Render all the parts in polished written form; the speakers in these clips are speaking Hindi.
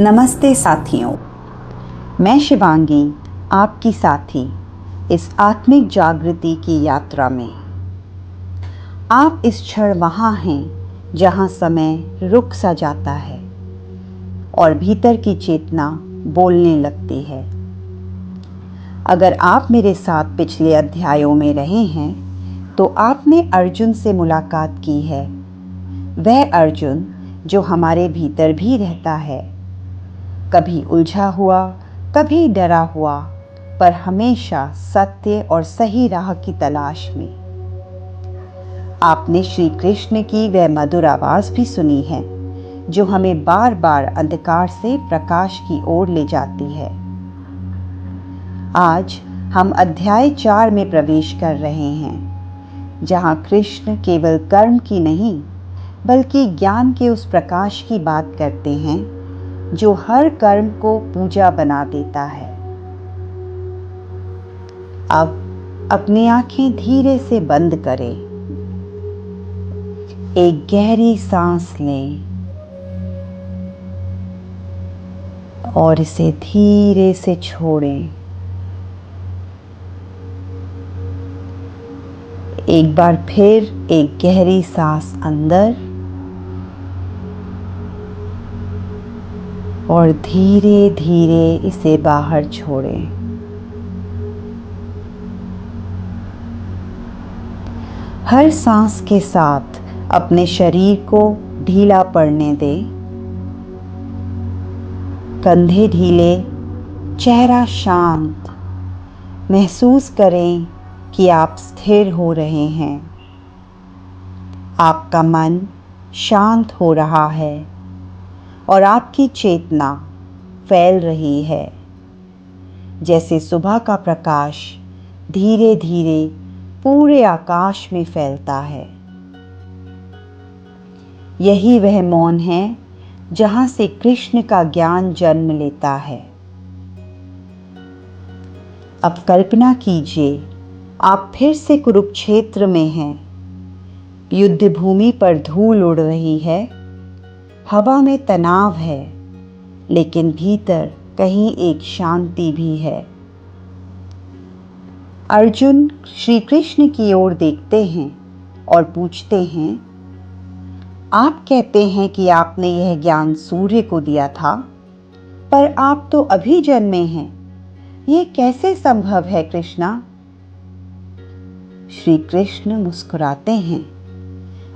नमस्ते साथियों, मैं शिवांगी आपकी साथी इस आत्मिक जागृति की यात्रा में। आप इस क्षण वहाँ हैं जहाँ समय रुक सा जाता है और भीतर की चेतना बोलने लगती है। अगर आप मेरे साथ पिछले अध्यायों में रहे हैं तो आपने अर्जुन से मुलाकात की है। वह अर्जुन जो हमारे भीतर भी रहता है, कभी उलझा हुआ, कभी डरा हुआ, पर हमेशा सत्य और सही राह की तलाश में। आपने श्री कृष्ण की वह मधुर आवाज़ भी सुनी है जो हमें बार बार अंधकार से प्रकाश की ओर ले जाती है। आज हम अध्याय 4 में प्रवेश कर रहे हैं, जहाँ कृष्ण केवल कर्म की नहीं बल्कि ज्ञान के उस प्रकाश की बात करते हैं जो हर कर्म को पूजा बना देता है। अब अपनी आंखें धीरे से बंद करें, एक गहरी सांस लें और इसे धीरे से छोड़ें। एक बार फिर एक गहरी सांस अंदर और धीरे धीरे इसे बाहर छोड़ें। हर सांस के साथ अपने शरीर को ढीला पड़ने दें। कंधे ढीले, चेहरा शांत। महसूस करें कि आप स्थिर हो रहे हैं। आपका मन शांत हो रहा है और आपकी चेतना फैल रही है, जैसे सुबह का प्रकाश धीरे धीरे पूरे आकाश में फैलता है। यही वह मौन है जहाँ से कृष्ण का ज्ञान जन्म लेता है। अब कल्पना कीजिए, आप फिर से कुरुक्षेत्र में हैं। युद्ध भूमि पर धूल उड़ रही है, हवा में तनाव है, लेकिन भीतर कहीं एक शांति भी है। अर्जुन श्री कृष्ण की ओर देखते हैं और पूछते हैं, आप कहते हैं कि आपने यह ज्ञान सूर्य को दिया था, पर आप तो अभी जन्मे हैं। यह कैसे संभव है कृष्णा? श्री कृष्ण मुस्कुराते हैं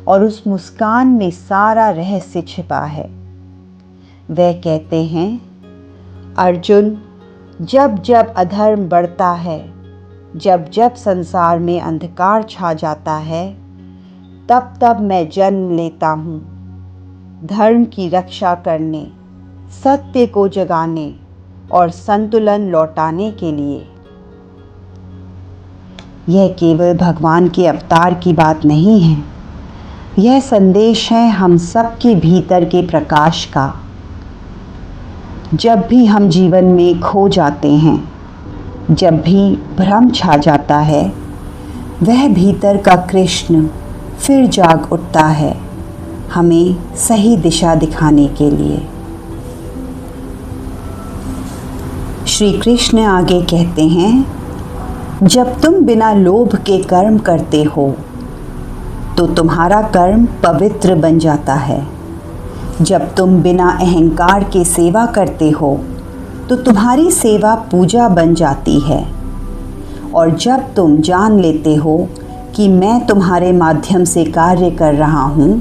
और उस मुस्कान में सारा रहस्य छिपा है। वह कहते हैं, अर्जुन, जब जब अधर्म बढ़ता है, जब जब संसार में अंधकार छा जाता है, तब तब मैं जन्म लेता हूँ, धर्म की रक्षा करने, सत्य को जगाने और संतुलन लौटाने के लिए। यह केवल भगवान के अवतार की बात नहीं है, यह संदेश है हम सबके भीतर के प्रकाश का। जब भी हम जीवन में खो जाते हैं, जब भी भ्रम छा जाता है, वह भीतर का कृष्ण फिर जाग उठता है, हमें सही दिशा दिखाने के लिए। श्री कृष्ण आगे कहते हैं, जब तुम बिना लोभ के कर्म करते हो तो तुम्हारा कर्म पवित्र बन जाता है। जब तुम बिना अहंकार के सेवा करते हो तो तुम्हारी सेवा पूजा बन जाती है। और जब तुम जान लेते हो कि मैं तुम्हारे माध्यम से कार्य कर रहा हूँ,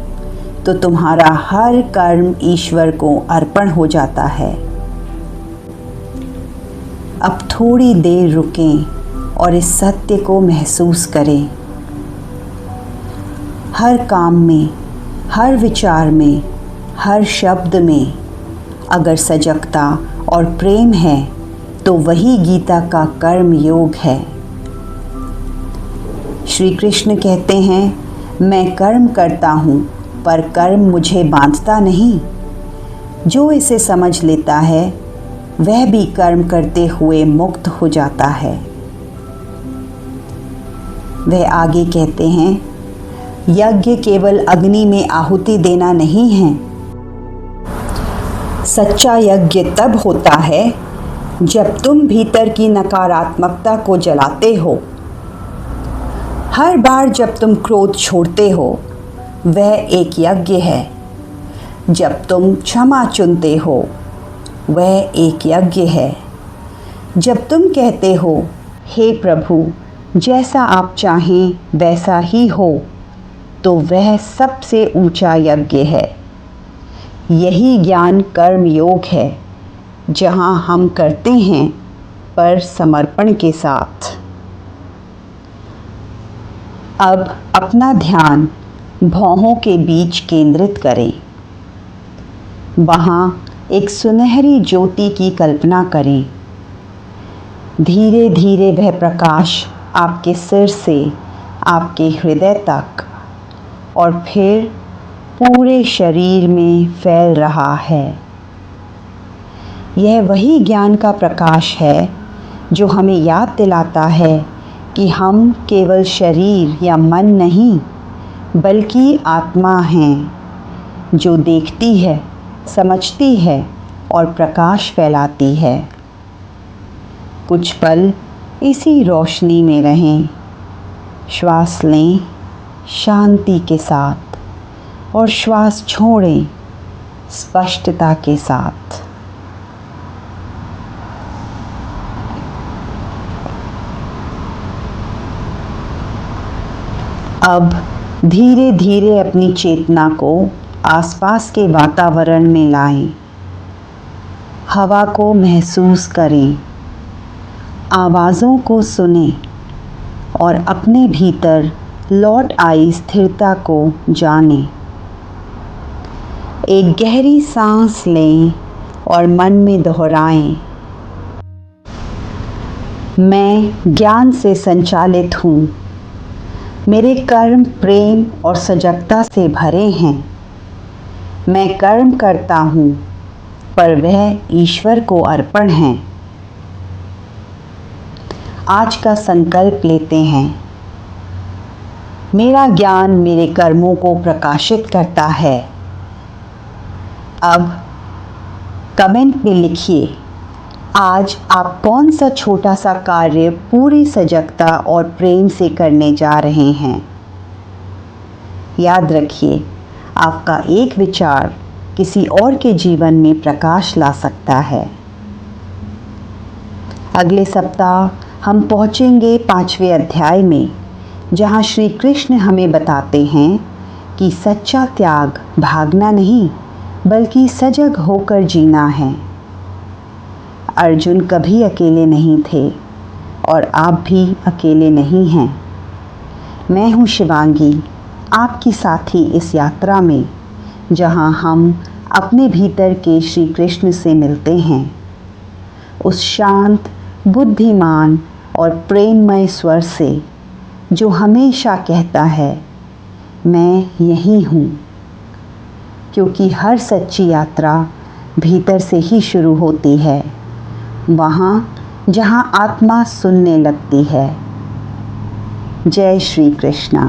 तो तुम्हारा हर कर्म ईश्वर को अर्पण हो जाता है। अब थोड़ी देर रुकें और इस सत्य को महसूस करें। हर काम में, हर विचार में, हर शब्द में अगर सजगता और प्रेम है तो वही गीता का कर्म योग है। श्री कृष्ण कहते हैं, मैं कर्म करता हूँ पर कर्म मुझे बांधता नहीं। जो इसे समझ लेता है वह भी कर्म करते हुए मुक्त हो जाता है। वह आगे कहते हैं, यज्ञ केवल अग्नि में आहुति देना नहीं है, सच्चा यज्ञ तब होता है जब तुम भीतर की नकारात्मकता को जलाते हो। हर बार जब तुम क्रोध छोड़ते हो वह एक यज्ञ है। जब तुम क्षमा चुनते हो वह एक यज्ञ है। जब तुम कहते हो हे प्रभु जैसा आप चाहें वैसा ही हो, तो वह सबसे ऊंचा यज्ञ है। यही ज्ञान कर्म योग है जहाँ हम करते हैं पर समर्पण के साथ। अब अपना ध्यान भौहों के बीच केंद्रित करें। वहाँ एक सुनहरी ज्योति की कल्पना करें। धीरे धीरे वह प्रकाश आपके सिर से आपके हृदय तक और फिर पूरे शरीर में फैल रहा है। यह वही ज्ञान का प्रकाश है जो हमें याद दिलाता है कि हम केवल शरीर या मन नहीं बल्कि आत्मा हैं, जो देखती है, समझती है और प्रकाश फैलाती है। कुछ पल इसी रोशनी में रहें। श्वास लें शांति के साथ और श्वास छोड़ें स्पष्टता के साथ। अब धीरे धीरे अपनी चेतना को आसपास के वातावरण में लाएं। हवा को महसूस करें, आवाज़ों को सुनें और अपने भीतर लौट आई स्थिरता को जानें। एक गहरी सांस लें और मन में दोहराएं, मैं ज्ञान से संचालित हूँ। मेरे कर्म प्रेम और सजगता से भरे हैं। मैं कर्म करता हूँ पर वह ईश्वर को अर्पण है। आज का संकल्प लेते हैं। मेरा ज्ञान मेरे कर्मों को प्रकाशित करता है। अब कमेंट में लिखिए आज आप कौन सा छोटा सा कार्य पूरी सजगता और प्रेम से करने जा रहे हैं। याद रखिए, आपका एक विचार किसी और के जीवन में प्रकाश ला सकता है। अगले सप्ताह हम पहुंचेंगे 5वें अध्याय में, जहां श्री कृष्ण हमें बताते हैं कि सच्चा त्याग भागना नहीं बल्कि सजग होकर जीना है। अर्जुन कभी अकेले नहीं थे और आप भी अकेले नहीं हैं। मैं हूँ शिवांगी, आपकी साथी इस यात्रा में, जहाँ हम अपने भीतर के श्री कृष्ण से मिलते हैं, उस शांत, बुद्धिमान और प्रेममय स्वर से जो हमेशा कहता है मैं यही हूँ। क्योंकि हर सच्ची यात्रा भीतर से ही शुरू होती है, वहाँ जहाँ आत्मा सुनने लगती है। जय श्री कृष्ण।